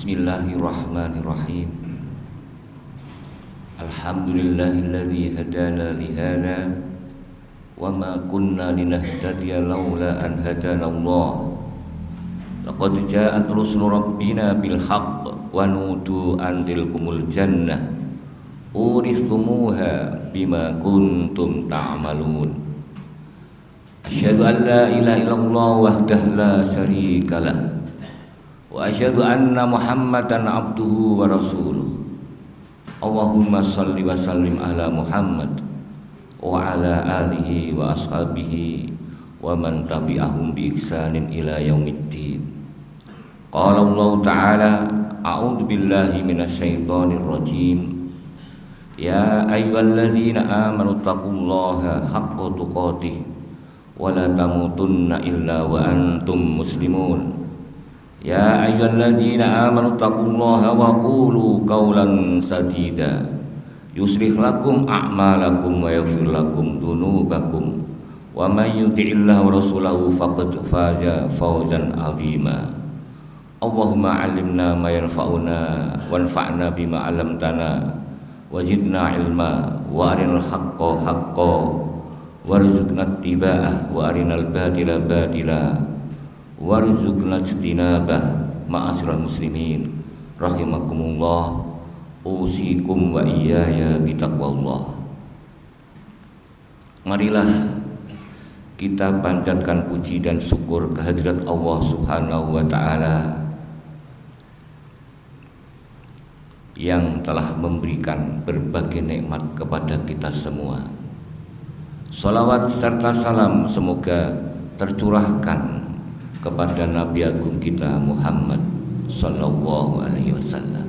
Bismillahirrahmanirrahim. Alhamdulillahilladzi hadana lihada wa ma kunna linahtadiya laula an hadana Allah. Laqad ja'at rusul rabbina bil haqq wa nudu an tilkumul jannah urithumuha bima kuntum ta'malun. Asyhadu an la ilaha illallah wahdahu la syarikalah wa asyhadu anna Muhammadan abduhu wa rasuluh. Allahumma salli wa sallim ala Muhammad wa ala alihi wa ashabihi wa man tabi'ahum bi ihsanin ila yaumiddin. Qala Allah ta'ala, a'udzu billahi minasyaitonir rajim. Ya ayyuhalladzina amanu taqullaha haqqa tuqatih wa la tamutunna illa wa antum muslimun. Ya ayyuhalladzina amanu taqullaha wa qulu qawlan sadida yuslih lakum a'malakum wa yaghfir lakum dhunubakum wa may yuti'illah wa rasulahu faqad faza fawzan 'azima. Allahumma 'allimna ma yanfa'una wanfa'na bima 'allamtana wazidna 'ilma wa arinal haqqo haqqo warzuqna ittiba'ah wa arinal batila batila warzuqna ijtinabah. Ma'asyiral muslimin rahimakumullah, usikum wa iyaya bitaqwallah. Marilah kita panjatkan puji dan syukur kehadirat Allah Subhanahu wa taala yang telah memberikan berbagai nikmat kepada kita semua. Salawat serta salam semoga tercurahkan kepada Nabi Agung kita Muhammad sallallahu alaihi wasallam.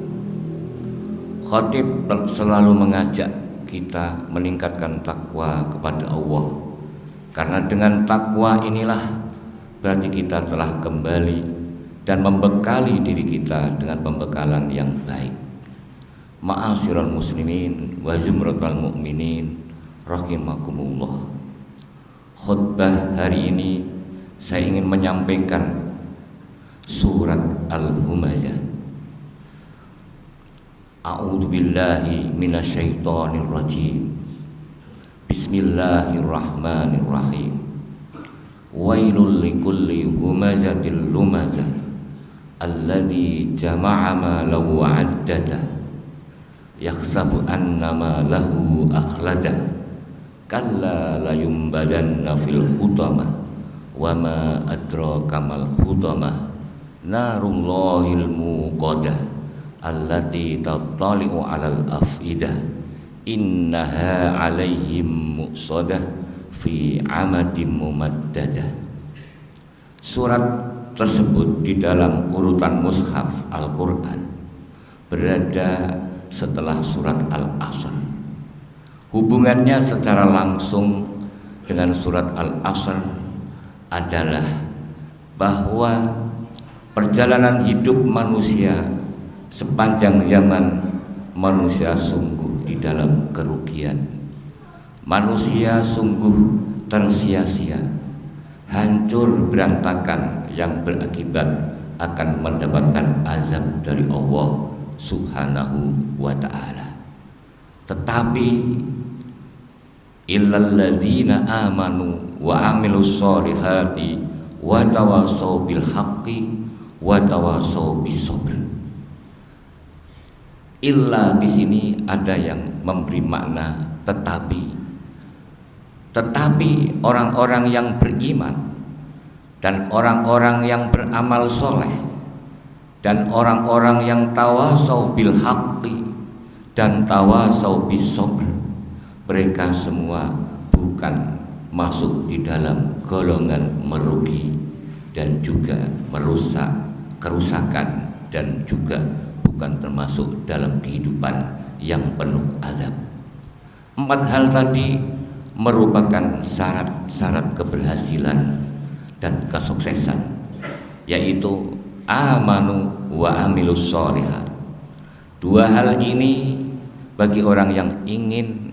Khatib selalu mengajak kita meningkatkan takwa kepada Allah, karena dengan takwa inilah berarti kita telah kembali dan membekali diri kita dengan pembekalan yang baik. Ma'asyiral muslimin wa zumratal mu'minin rahimakumullah. Khutbah hari ini saya ingin menyampaikan surat Al-Humazah. A'udzu billahi minasyaitonir rajim. Bismillahirrahmanirrahim. Wailul likulli humazatil lumazah alladzi jama'a malahu 'addadah yakhsabu anna ma lahu akhladah kalla la yumbadanna fil hutamah wa ma adraka mal hutamah narullahil muqadah allati tattali'u 'alal afidah innaha 'alaihim muqsadah fi 'amadim mumaddadah. Surat tersebut di dalam urutan mushaf Al-Qur'an berada setelah surat Al-Asr. Hubungannya secara langsung dengan surat Al-Asr adalah bahwa perjalanan hidup manusia sepanjang zaman manusia sungguh di dalam kerugian. Manusia sungguh tersia-sia, hancur berantakan yang berakibat akan mendapatkan azab dari Allah Subhanahu wa ta'ala. Tetapi illal ladzina amanu wa amilus solihati wa tawassaw bil haqqi wa tawassaw bis sabr. Illa di sini ada yang memberi makna tetapi orang-orang yang beriman dan orang-orang yang beramal soleh dan orang-orang yang tawassaw bil haqqi dan tawassaw bis sabr, mereka semua bukan masuk di dalam golongan merugi dan juga merusak, kerusakan, dan juga bukan termasuk dalam kehidupan yang penuh azab. 4 hal tadi merupakan syarat-syarat keberhasilan dan kesuksesan, yaitu amanu wa amilus sholihat. 2 hal ini bagi orang yang ingin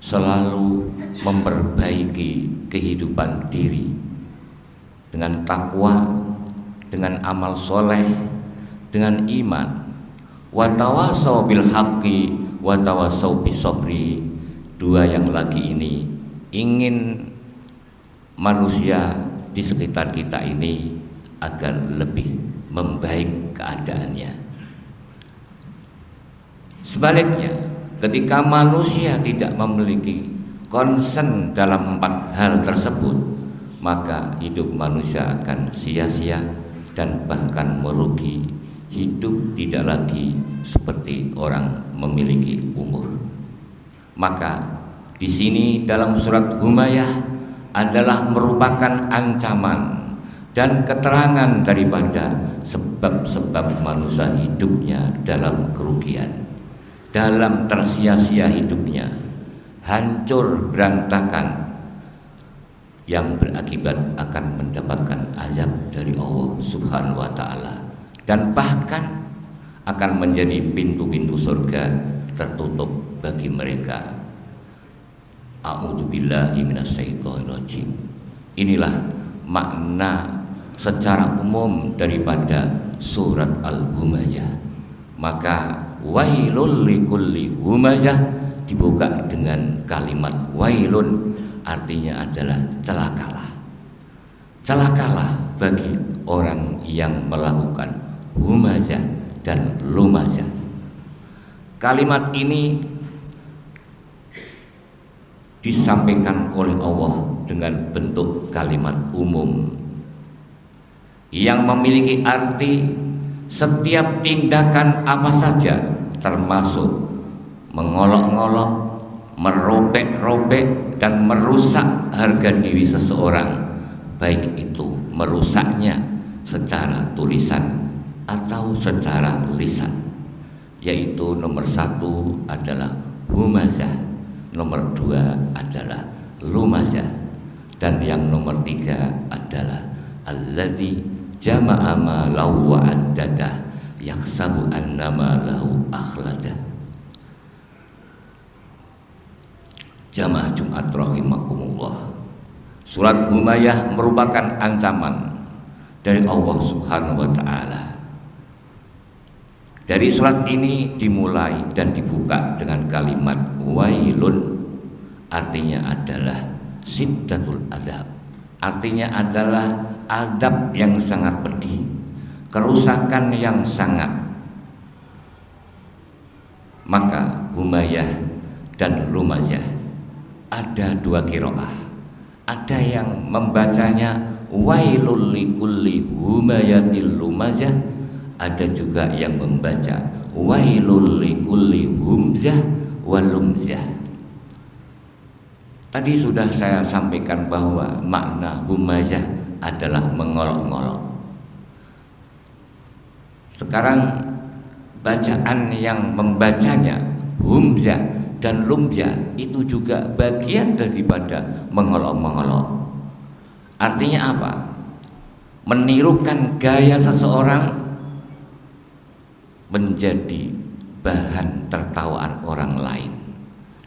selalu memperbaiki kehidupan diri dengan takwa, dengan amal soleh, dengan iman, wa tawasau bil haqqi wa tawasau bis sabri. Dua yang lagi ini ingin manusia di sekitar kita ini agar lebih membaik keadaannya. Sebaliknya, ketika manusia tidak memiliki concern dalam 4 hal tersebut, maka hidup manusia akan sia-sia dan bahkan merugi. Hidup tidak lagi seperti orang memiliki umur. Maka di sini dalam surat Humayyah adalah merupakan ancaman dan keterangan daripada sebab-sebab manusia hidupnya dalam kerugian, dalam tersia-sia hidupnya, hancur berantakan, yang berakibat akan mendapatkan azab dari Allah Subhanahu wa Ta'ala, dan bahkan akan menjadi pintu-pintu surga tertutup bagi mereka. A'udzubillahi minasyaitonirrajim. Inilah makna secara umum daripada surat Al-Humayyah. Maka wailul likulli humazah dibuka dengan kalimat wailun, artinya adalah celakalah. Celakalah bagi orang yang melakukan humazah dan lumazah. Kalimat ini disampaikan oleh Allah dengan bentuk kalimat umum yang memiliki arti setiap tindakan apa saja, termasuk mengolok-ngolok, merobek-robek dan merusak harga diri seseorang, baik itu merusaknya secara tulisan atau secara lisan, yaitu nomor 1 adalah humazah, nomor 2 adalah lumazah, dan yang nomor 3 adalah alladzi jama'a malahu wa addadah yahsabu annama lahu akhladah. Jamaah Jumat rahimakumullah, surat Humayyah merupakan ancaman dari Allah Subhanahu wa Ta'ala. Dari surat ini dimulai dan dibuka dengan kalimat wailun, artinya adalah siddatul adab, artinya adalah adab yang sangat pedih, kerusakan yang sangat. Maka Humayyah dan lumazah ada 2 qiraah. Ada yang membacanya wailul likulli humayatil lumazah, ada juga yang membaca wailul likulli humzah walumzah. Tadi sudah saya sampaikan bahwa makna humazah adalah mengolok-ngolok. Sekarang bacaan yang membacanya humzah dan lumzah itu juga bagian daripada mengolok-mengolok. Artinya apa? Menirukan gaya seseorang menjadi bahan tertawaan orang lain,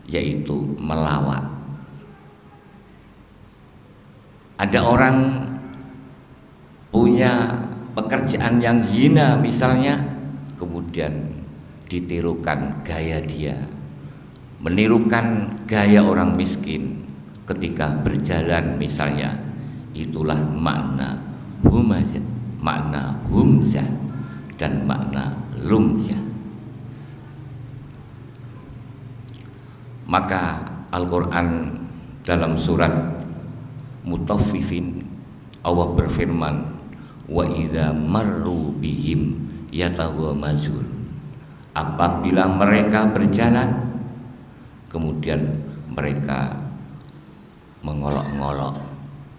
yaitu melawat. Ada orang punya pekerjaan yang hina misalnya, kemudian ditirukan gaya dia, menirukan gaya orang miskin ketika berjalan misalnya. Itulah makna humazah, makna humzah dan makna lumzah. Maka Al-Quran dalam surat Mutaffifin Allah berfirman wa idza marru bihim yatawamazun, apabila mereka berjalan kemudian mereka mengolok-ngolok.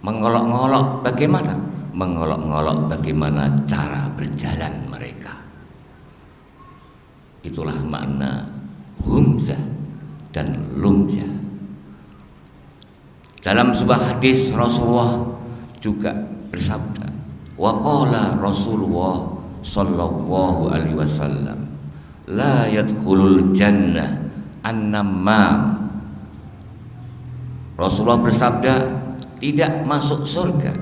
Mengolok-ngolok bagaimana? Mengolok-ngolok bagaimana cara berjalan mereka. Itulah makna humzah dan lumzah. Dalam sebuah hadis Rasulullah juga bersabda, wa qala Rasulullah sallallahu alaihi wasallam la yadkhulul jannah an-nammam. Rasulullah bersabda, tidak masuk surga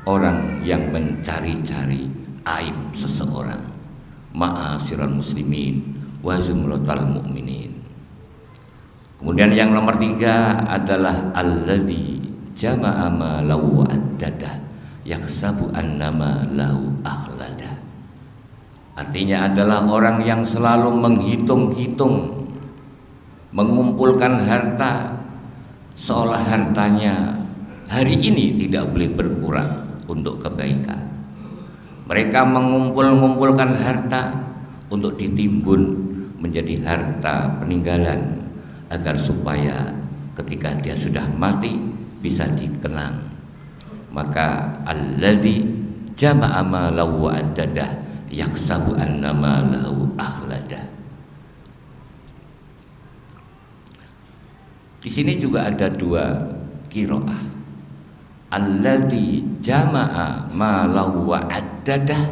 orang yang mencari-cari aib seseorang, ma'asyiral muslimin wa zumratal mu'minin. Kemudian yang nomor 3 adalah alladzi jama'a malahu addadah yahsabu annama lahu akhlada. Artinya adalah orang yang selalu menghitung-hitung, mengumpulkan harta seolah hartanya hari ini tidak boleh berkurang untuk kebaikan. Mereka mengumpulkan harta untuk ditimbun menjadi harta peninggalan agar supaya ketika dia sudah mati bisa dikenang. Maka alladzi jama'a malahu addadah yahsabu annama lahu akhlada. Di sini juga ada 2 qiraah. Alladzi jama'a malahu addadah,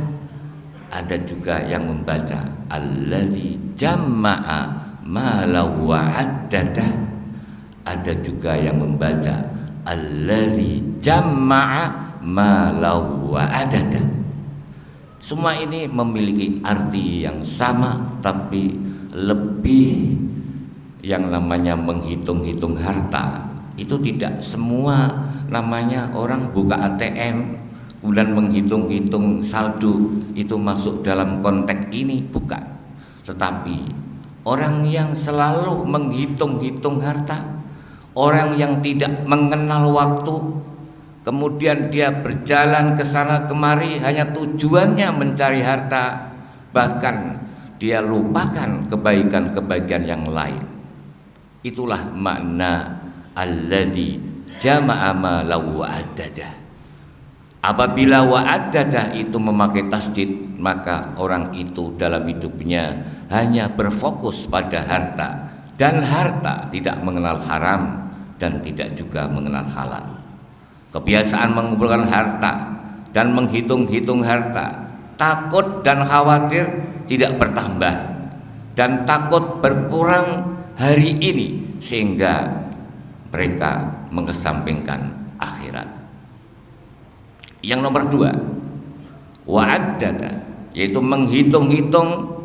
ada juga yang membaca alladzi jama'a malahu addadah, ada juga yang membaca alladzi jama'a malahu addadah. Semua ini memiliki arti yang sama, tapi lebih yang namanya menghitung-hitung harta itu tidak semua namanya orang buka ATM kemudian menghitung-hitung saldo itu masuk dalam konteks ini, bukan. Tetapi orang yang selalu menghitung-hitung harta, orang yang tidak mengenal waktu, kemudian dia berjalan ke sana kemari hanya tujuannya mencari harta, bahkan dia lupakan kebaikan-kebaikan yang lain. Itulah makna alladzi jama'a malahu addadah. Apabila wa'addadah itu memakai tasdid, maka orang itu dalam hidupnya hanya berfokus pada harta, dan harta tidak mengenal haram dan tidak juga mengenal halal. Kebiasaan mengumpulkan harta dan menghitung-hitung harta, takut dan khawatir tidak bertambah dan takut berkurang hari ini, sehingga mereka mengesampingkan akhirat. Yang nomor 2, wa'addada, yaitu menghitung-hitung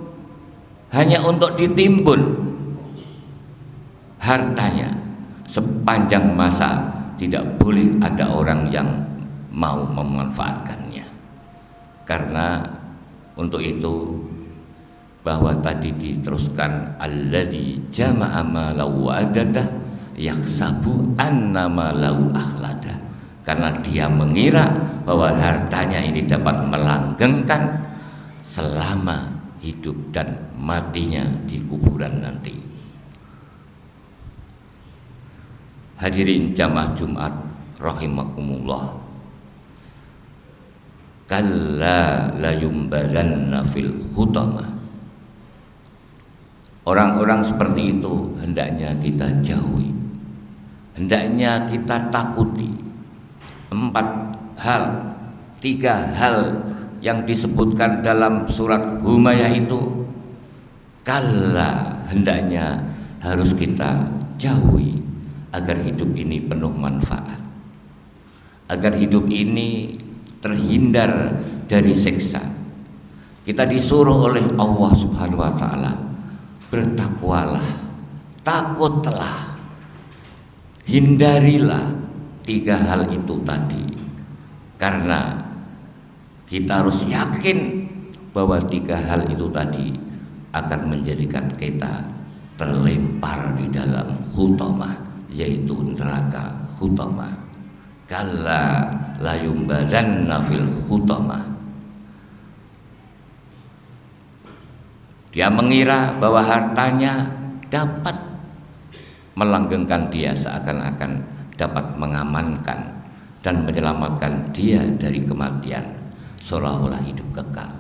hanya untuk ditimbun hartanya sepanjang masa, tidak boleh ada orang yang mau memanfaatkannya. Karena untuk itu bahwa tadi diteruskan alladzi jama'a malahu addadah yahsabu annama lahu akhlada, karena dia mengira bahwa hartanya ini dapat melanggengkan selama hidup dan matinya di kuburan nanti. Hadirin jamaah Jumat rahimakumullah, kalla la yumbalanna fil hutamah. Orang-orang seperti itu hendaknya kita jauhi, hendaknya kita takuti. 4 hal, 3 hal yang disebutkan dalam surat Humayyah itu kalla hendaknya harus kita jauhi agar hidup ini penuh manfaat, agar hidup ini terhindar dari siksa. Kita disuruh oleh Allah Subhanahu wa taala, bertakwalah, takutlah, hindarilah 3 hal itu tadi. Karena kita harus yakin bahwa 3 hal itu tadi akan menjadikan kita terlempar di dalam hutamah, yaitu neraka hutamah. Kalla la yumbalanna fil hutamah. Dia mengira bahwa hartanya dapat melanggengkan dia, seakan-akan dapat mengamankan dan menyelamatkan dia dari kematian, seolah-olah hidup kekal.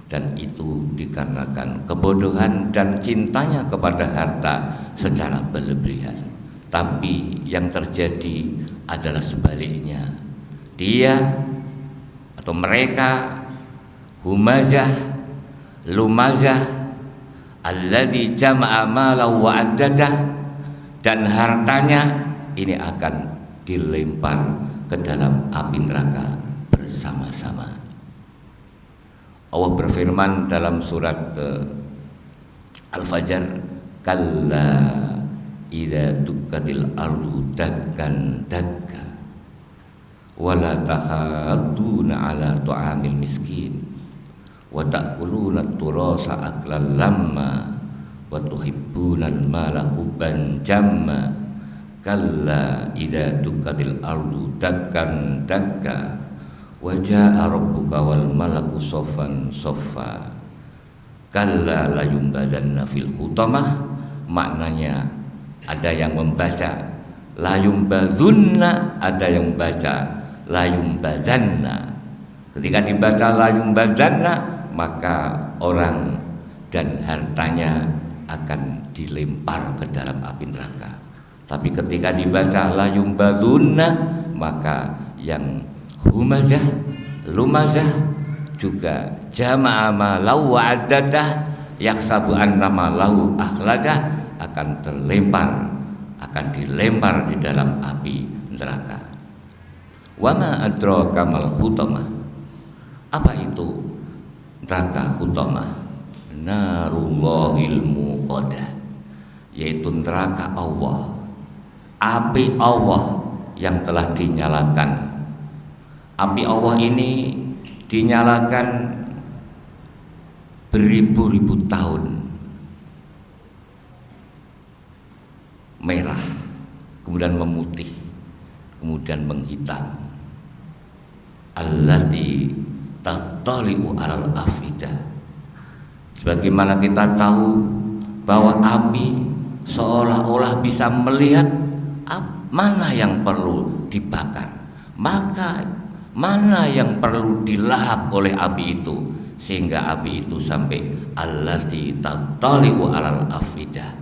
Dan itu dikarenakan kebodohan dan cintanya kepada harta secara berlebihan. Tapi yang terjadi adalah sebaliknya. Dia atau mereka, humazah, lumazah, alladzi jama'a malahu wa addadah, dan hartanya ini akan dilempar ke dalam api neraka bersama-sama. Allah berfirman dalam surat Al-Fajr, kalla idza dukkatil ardu dakkan dakka wala tahadduna ala ta'amil miskin wa ta'kuluna turasa aklan lamma wa tuhibbunal mala hubban jamma kalla idza dukkatil ardu dakkan dakka wa jaa rabbuka wal malaku saffan saffa kalla la yumbadanna fil hutamah. Maknanya ada yang membaca la yumbadunna, ada yang membaca la yumbadanna. Ketika dibaca la yumbadanna, maka orang dan hartanya akan dilempar ke dalam api neraka. Tapi ketika dibaca la yumbadunna, maka yang humazah, lumazah, juga jama'a ma lau wa'adadah yaksabu annama lahu akhladah akan terlempar, akan dilempar di dalam api neraka. Wa ma adraka mal hutamah. Apa itu neraka hutamah? Narullahil muqadah, yaitu neraka Allah, api Allah yang telah dinyalakan. Api Allah ini dinyalakan beribu-ribu tahun, merah, kemudian memutih, kemudian menghitam. Allati tattali'u alal afidah. Sebagaimana kita tahu bahwa api seolah-olah bisa melihat mana yang perlu dibakar, maka mana yang perlu dilahap oleh api itu, sehingga api itu sampai allati tattali'u alal afidah.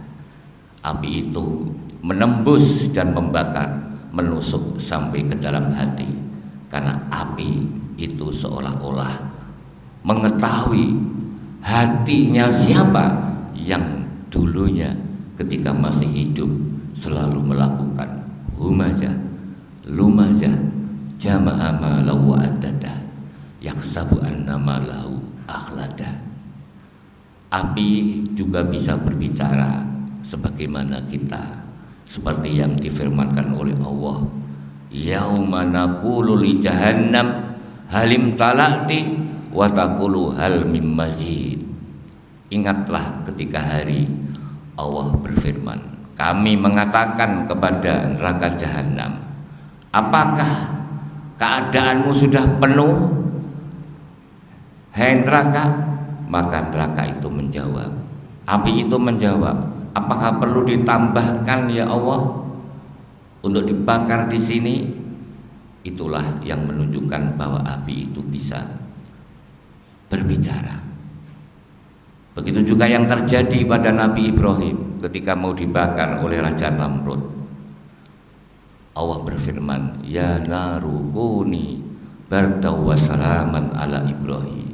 Api itu menembus dan membakar, menusuk sampai ke dalam hati. Karena api itu seolah-olah mengetahui hatinya siapa yang dulunya ketika masih hidup selalu melakukan humazah, lumazah, jama'a ma lahu adada yaksabu annama lahu akhlada. Api juga bisa berbicara sebagaimana kita, seperti yang difirmankan oleh Allah, yauma naqulu li jahannam halim talati wa taqulu hal mim mazid. Ingatlah ketika hari Allah berfirman, kami mengatakan kepada neraka jahanam, apakah keadaanmu sudah penuh, hai neraka? Maka neraka itu menjawab, api itu menjawab, apakah perlu ditambahkan ya Allah untuk dibakar di sini? Itulah yang menunjukkan bahwa api itu bisa berbicara. Begitu juga yang terjadi pada Nabi Ibrahim ketika mau dibakar oleh Raja Namrud. Allah berfirman, ya naru kuni bardaw wa salaman ala Ibrahim.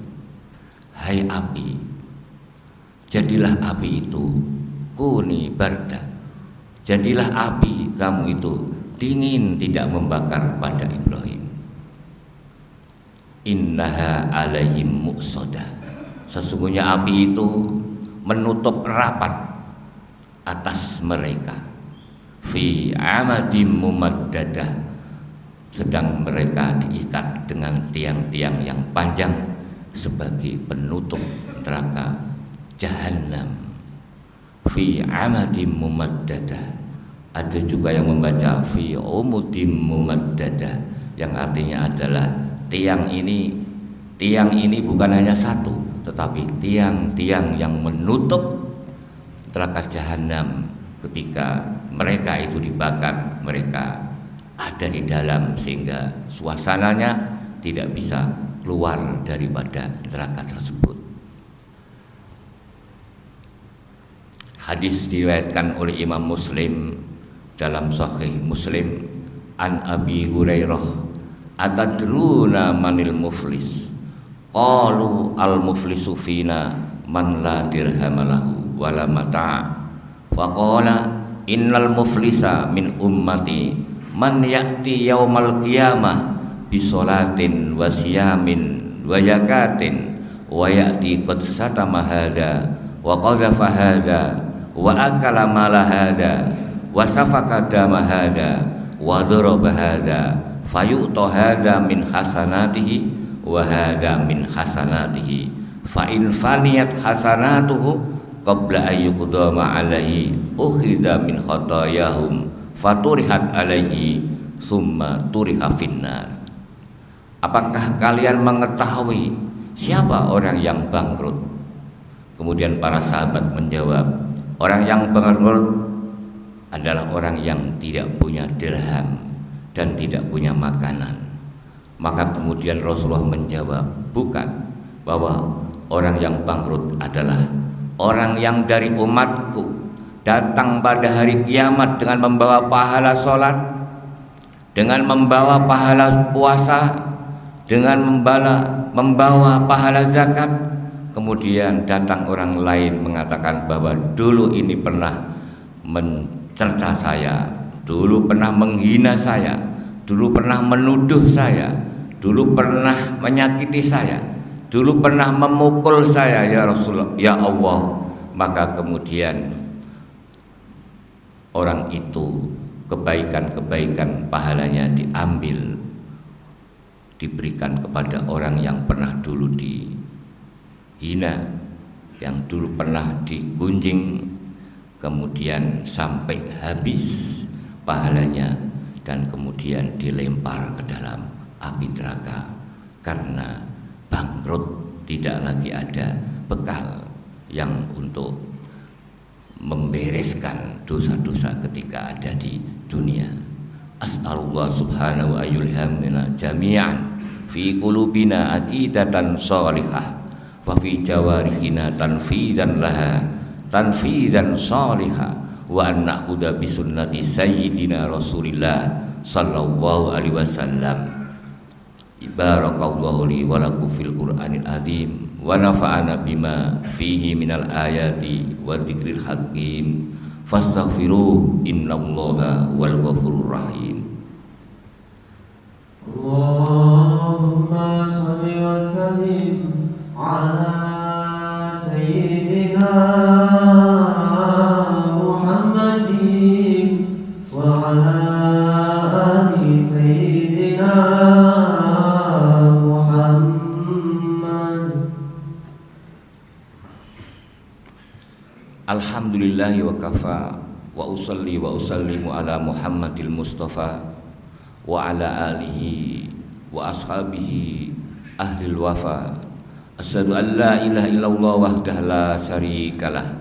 Hai api, jadilah api itu kuni barda, jadilah api kamu itu dingin, tidak membakar pada Ibrahim. Innaha alaihim muqsadah. Sesungguhnya api itu menutup rapat atas mereka. Fi amadim mumaddadah, sedang mereka diikat dengan tiang-tiang yang panjang sebagai penutup neraka jahanam. Fi amadim mumaddadah. Ada juga yang membaca fi umudim mumaddadah, yang artinya adalah tiang ini bukan hanya satu, tetapi tiang-tiang yang menutup neraka jahanam. Ketika mereka itu dibakar, mereka ada di dalam, sehingga suasananya tidak bisa keluar daripada neraka tersebut. Hadis diriwayatkan oleh Imam Muslim dalam Sahih Muslim, an Abi Hurairah, atadruna manil muflis? Qalu al muflisu fina man la dirham lahu wala mata'. Faqala innal muflisa min ummati man ya'ti yaumal qiyamah bisolatin wa siyamin wa yakatin wa ya'ti qad satama hada wa qadhafa hada wa akala mala hada wa safaka dama hada wa daraba hada fayu'ta hada min hasanatihi wa hada min hasanatihi fa in faniyat hasanatuhu qabla ayyuqdama alaihi ukhidha min khatayahum faturihat alaihi summa turiha finnar. Apakah kalian mengetahui siapa orang yang bangkrut? Kemudian para sahabat menjawab, orang yang bangkrut adalah orang yang tidak punya dirham dan tidak punya makanan. Maka kemudian Rasulullah menjawab, bukan, bahwa orang yang bangkrut adalah orang yang dari umatku datang pada hari kiamat dengan membawa pahala sholat, dengan membawa pahala puasa, dengan membawa pahala zakat. Kemudian datang orang lain mengatakan bahwa dulu ini pernah mencerca saya, dulu pernah menghina saya, dulu pernah menuduh saya, dulu pernah menyakiti saya, dulu pernah memukul saya ya Rasulullah, ya Allah. Maka kemudian orang itu kebaikan-kebaikan pahalanya diambil, diberikan kepada orang yang pernah dulu dihina, yang dulu pernah digunjing, kemudian sampai habis pahalanya dan kemudian dilempar ke dalam api neraka karena bangkrut, tidak lagi ada bekal yang untuk membereskan dosa-dosa ketika ada di dunia. As'alullah subhanahu wa yulhamina jami'an fi qulubina aqidatan shalihah wa fi jawarihina tanfidan laha tanfidan shalihah wa an nahuda bi sunnati sayyidina Rasulillah sallallahu alaihi wasallam. Barakallahu li wa lakum fil Qur'anil azim wa nafa'ana bima fihi minal ayati wa dzikril hakim fastaghfiruh innallaha wal ghafurur rahim. Allahumma shalli wa sallim ala sayyidina Muhammadin wa ala ali sayyidina Alhamdulillahi wa kafa wa usalli wa usallimu ala Muhammadil Mustafa wa ala alihi wa ashabihi ahlil wafa. Asyhadu an la ilaha illallah wahdahu la syarikalah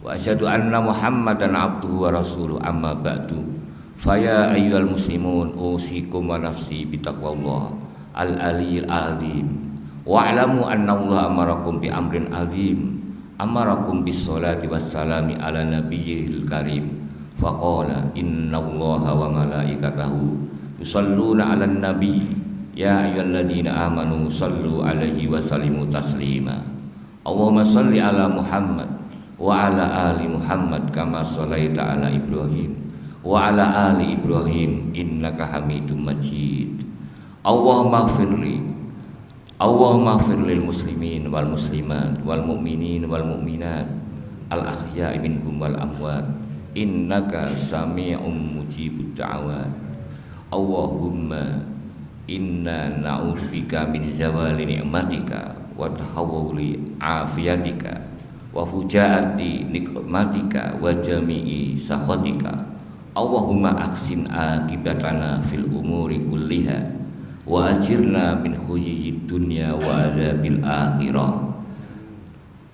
wa asyhadu anna Muhammadan abduhu wa rasuluh, amma ba'du. Faya ayyuhal muslimun usikum wa nafsi bitaqwallah al-aliyyil azim wa alamu anna Allah amarakum bi amrin azim, amarakum bis salati wassalami ala nabiyil karim. Faqala innallaha wa malaikatahu yusalluna 'alan nabi ya ayyuhalladzina amanu sallu 'alaihi wa sallimu taslima. Allahumma shalli ala Muhammad wa ala ali Muhammad kama shallaita ala Ibrahim wa ala ali Ibrahim innaka Hamidum Majid. Allahumma ighfir lil muslimin wal muslimat wal mu'minin wal mu'minat al ahya'i minhum wal amwat innaka sami'um mujibud da'awat. Allahumma inna na'udzubika min zawali ni'matika wa tahawuli afiyatika wa fujaati nikmatika wa jami'i sakhatika. Allahumma aksin akibatana fil umuri kulliha wa ajirna min khuyyid dunya wa adabil akhirah.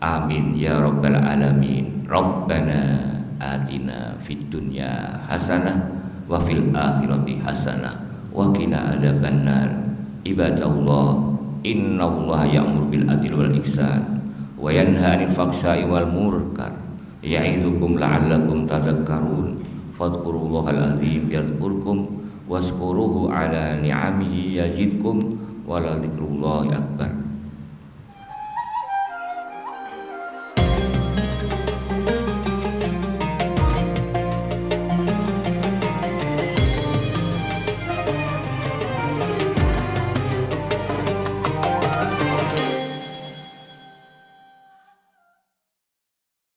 Amin ya rabbal alamin. Rabbana atina fid dunya hasanah wa fil akhirati hasanah wa qina adzabannar. Ibadallah, innallaha ya'muru bil adli wal ihsan wa yanha 'anil fahsya'i wal munkar ya'idzukum la'allakum tadhakkarun. Fadhkurullahal azim yadhkurkum waskuruhu ala ni'amihi yazidkum wa la dzikrullahi akbar.